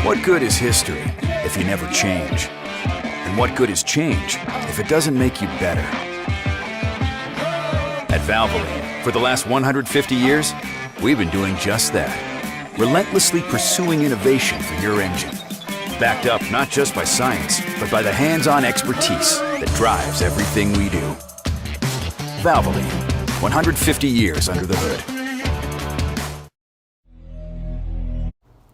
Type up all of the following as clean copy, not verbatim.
What good is history if you never change? And what good is change if it doesn't make you better? At Valvoline, for the last 150 years, we've been doing just that. Relentlessly pursuing innovation for your engine. Backed up not just by science, but by the hands-on expertise that drives everything we do. Valvoline, 150 years under the hood.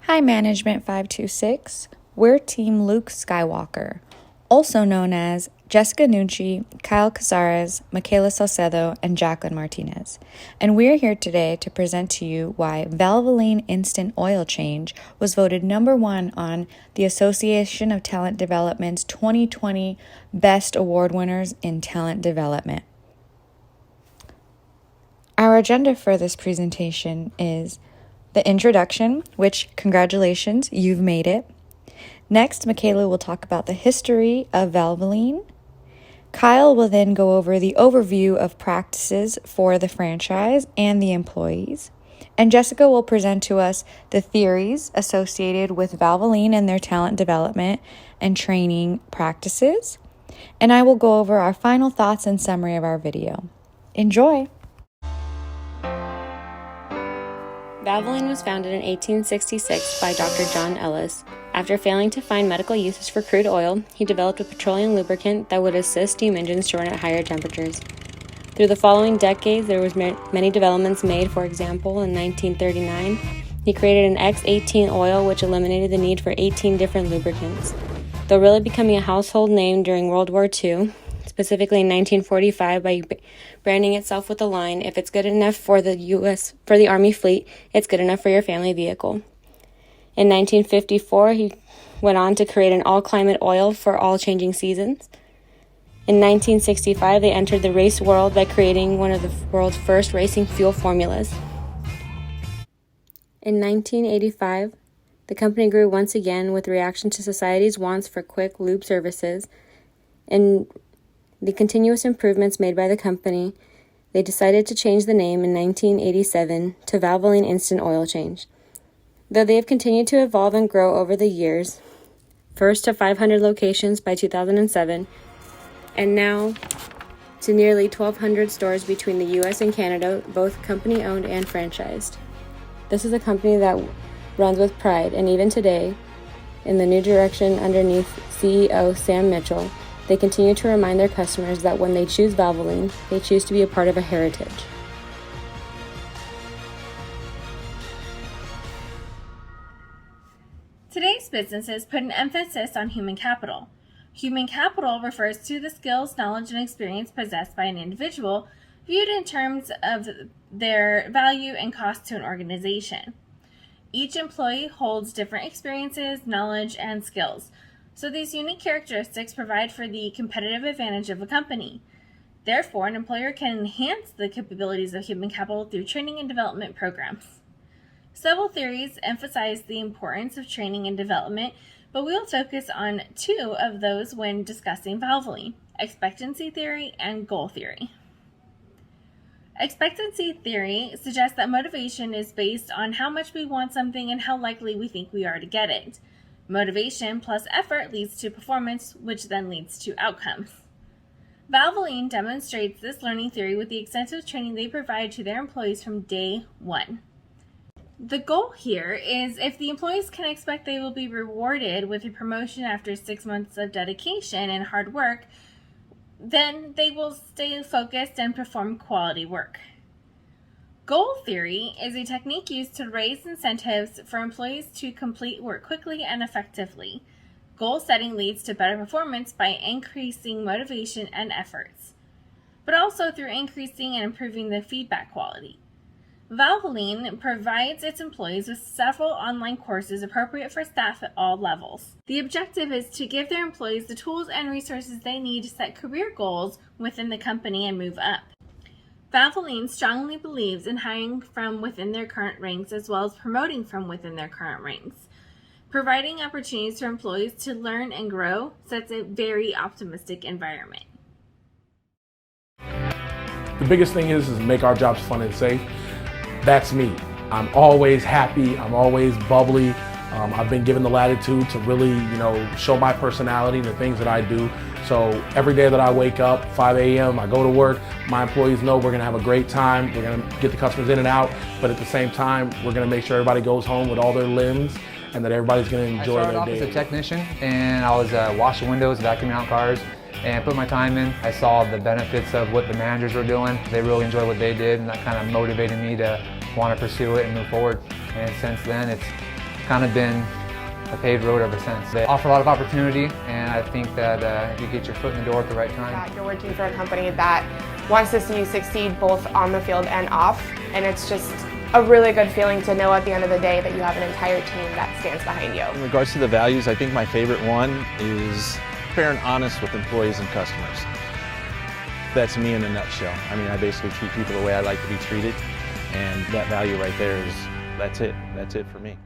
Hi, Management 526. We're Team Luke Skywalker, also known as Jessica Nucci, Kyle Cazares, Michaela Salcedo, and Jacqueline Martinez. And we're here today to present to you why Valvoline Instant Oil Change was voted #1 on the Association of Talent Development's 2020 Best Award Winners in Talent Development. Our agenda for this presentation is the introduction, which, congratulations, you've made it. Next, Michaela will talk about the history of Valvoline. Kyle will then go over the overview of practices for the franchise and the employees. And Jessica will present to us the theories associated with Valvoline and their talent development and training practices. And I will go over our final thoughts and summary of our video. Enjoy! Valvoline was founded in 1866 by Dr. John Ellis. After failing to find medical uses for crude oil, he developed a petroleum lubricant that would assist steam engines to run at higher temperatures. Through the following decades, there was many developments made. For example, in 1939, he created an X18 oil which eliminated the need for 18 different lubricants. Though really becoming a household name during World War II, specifically in 1945 by branding itself with the line, "If it's good enough for the Army fleet, it's good enough for your family vehicle." In 1954, he went on to create an all-climate oil for all changing seasons. In 1965, they entered the race world by creating one of the world's first racing fuel formulas. In 1985, the company grew once again with reaction to society's wants for quick lube services and the continuous improvements made by the company. They decided to change the name in 1987 to Valvoline Instant Oil Change. Though they have continued to evolve and grow over the years, first to 500 locations by 2007, and now to nearly 1,200 stores between the U.S. and Canada, both company-owned and franchised. This is a company that runs with pride, and even today, in the new direction underneath CEO Sam Mitchell, they continue to remind their customers that when they choose Valvoline, they choose to be a part of a heritage. Today's businesses put an emphasis on human capital. Human capital refers to the skills, knowledge, and experience possessed by an individual, viewed in terms of their value and cost to an organization. Each employee holds different experiences, knowledge, and skills. So these unique characteristics provide for the competitive advantage of a company. Therefore, an employer can enhance the capabilities of human capital through training and development programs. Several theories emphasize the importance of training and development, but we'll focus on two of those when discussing Valvoline: expectancy theory and goal theory. Expectancy theory suggests that motivation is based on how much we want something and how likely we think we are to get it. Motivation plus effort leads to performance, which then leads to outcomes. Valvoline demonstrates this learning theory with the extensive training they provide to their employees from day one. The goal here is if the employees can expect they will be rewarded with a promotion after 6 months of dedication and hard work, then they will stay focused and perform quality work. Goal theory is a technique used to raise incentives for employees to complete work quickly and effectively. Goal setting leads to better performance by increasing motivation and efforts, but also through increasing and improving the feedback quality. Valvoline provides its employees with several online courses appropriate for staff at all levels. The objective is to give their employees the tools and resources they need to set career goals within the company and move up. Valvoline strongly believes in hiring from within their current ranks as well as promoting from within their current ranks. Providing opportunities for employees to learn and grow sets a very optimistic environment. The biggest thing is make our jobs fun and safe. That's me. I'm always happy, I'm always bubbly, I've been given the latitude to really, show my personality and the things that I do. So every day that I wake up, 5 a.m., I go to work, my employees know we're gonna have a great time, we're gonna get the customers in and out, but at the same time, we're gonna make sure everybody goes home with all their limbs and that everybody's gonna enjoy their day. I started off as a technician, and I was washing windows, vacuuming out cars, and put my time in. I saw the benefits of what the managers were doing. They really enjoyed what they did, and that kind of motivated me to want to pursue it and move forward. And since then, it's kind of been a paved road ever since. They offer a lot of opportunity, and I think that if you get your foot in the door at the right time. You're working for a company that wants to see you succeed both on the field and off, and it's just a really good feeling to know at the end of the day that you have an entire team that stands behind you. In regards to the values, I think my favorite one is fair and honest with employees and customers. That's me in a nutshell. I mean, I basically treat people the way I like to be treated, and that value right there is, that's it for me.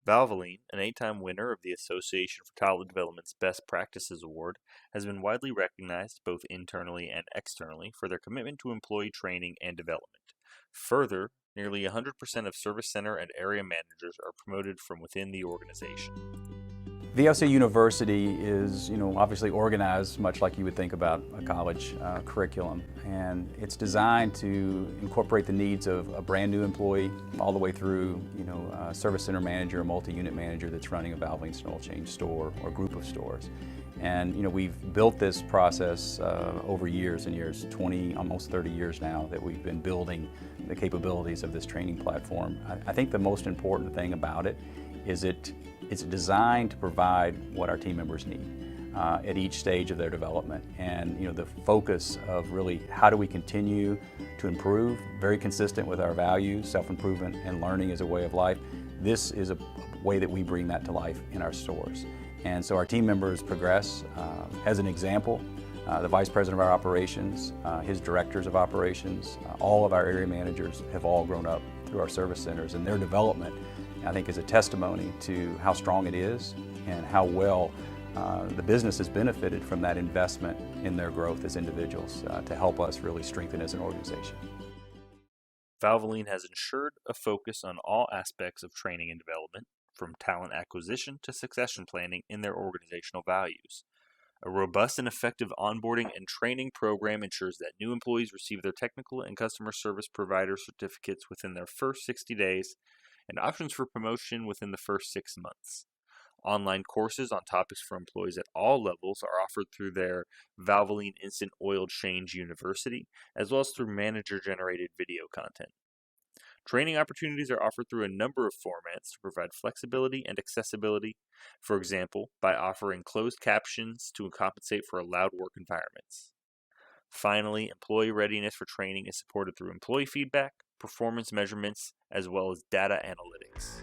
Valvoline, an 8-time winner of the Association for Talent Development's Best Practices Award, has been widely recognized both internally and externally for their commitment to employee training and development. Further, nearly 100% of service center and area managers are promoted from within the organization. VLC University is, obviously organized much like you would think about a college curriculum, and it's designed to incorporate the needs of a brand new employee all the way through, a service center manager, a multi-unit manager that's running a Valvoline oil change store or group of stores. And we've built this process over years and years, 20, almost 30 years now that we've been building the capabilities of this training platform. I think the most important thing about it is it's designed to provide what our team members need at each stage of their development. And the focus of really how do we continue to improve, very consistent with our values, self-improvement and learning as a way of life. This is a way that we bring that to life in our stores. And so our team members progress. As an example, the Vice President of our operations, his directors of operations, all of our area managers have all grown up through our service centers, and their development, I think, is a testimony to how strong it is and how well the business has benefited from that investment in their growth as individuals to help us really strengthen as an organization. Valvoline has ensured a focus on all aspects of training and development, from talent acquisition to succession planning in their organizational values. A robust and effective onboarding and training program ensures that new employees receive their technical and customer service provider certificates within their first 60 days and options for promotion within the first 6 months. Online courses on topics for employees at all levels are offered through their Valvoline Instant Oil Change University, as well as through manager-generated video content. Training opportunities are offered through a number of formats to provide flexibility and accessibility, for example, by offering closed captions to compensate for loud work environments. Finally, employee readiness for training is supported through employee feedback, performance measurements, as well as data analytics.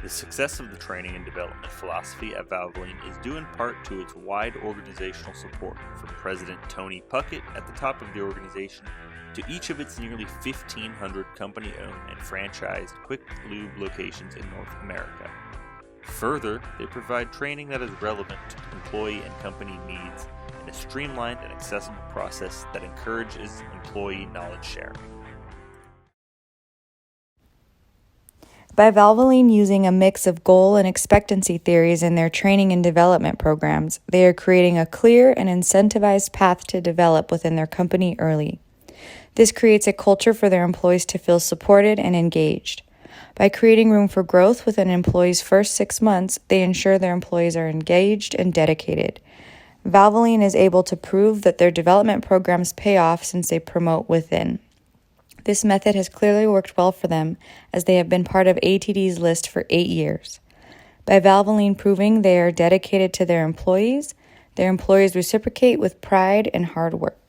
The success of the training and development philosophy at Valvoline is due in part to its wide organizational support, from President Tony Puckett at the top of the organization to each of its nearly 1,500 company-owned and franchised quick lube locations in North America. Further, they provide training that is relevant to employee and company needs in a streamlined and accessible process that encourages employee knowledge sharing. By Valvoline using a mix of goal and expectancy theories in their training and development programs, they are creating a clear and incentivized path to develop within their company early. This creates a culture for their employees to feel supported and engaged. By creating room for growth within an employee's first 6 months, they ensure their employees are engaged and dedicated. Valvoline is able to prove that their development programs pay off since they promote within. This method has clearly worked well for them, as they have been part of ATD's list for 8 years. By Valvoline proving they are dedicated to their employees reciprocate with pride and hard work.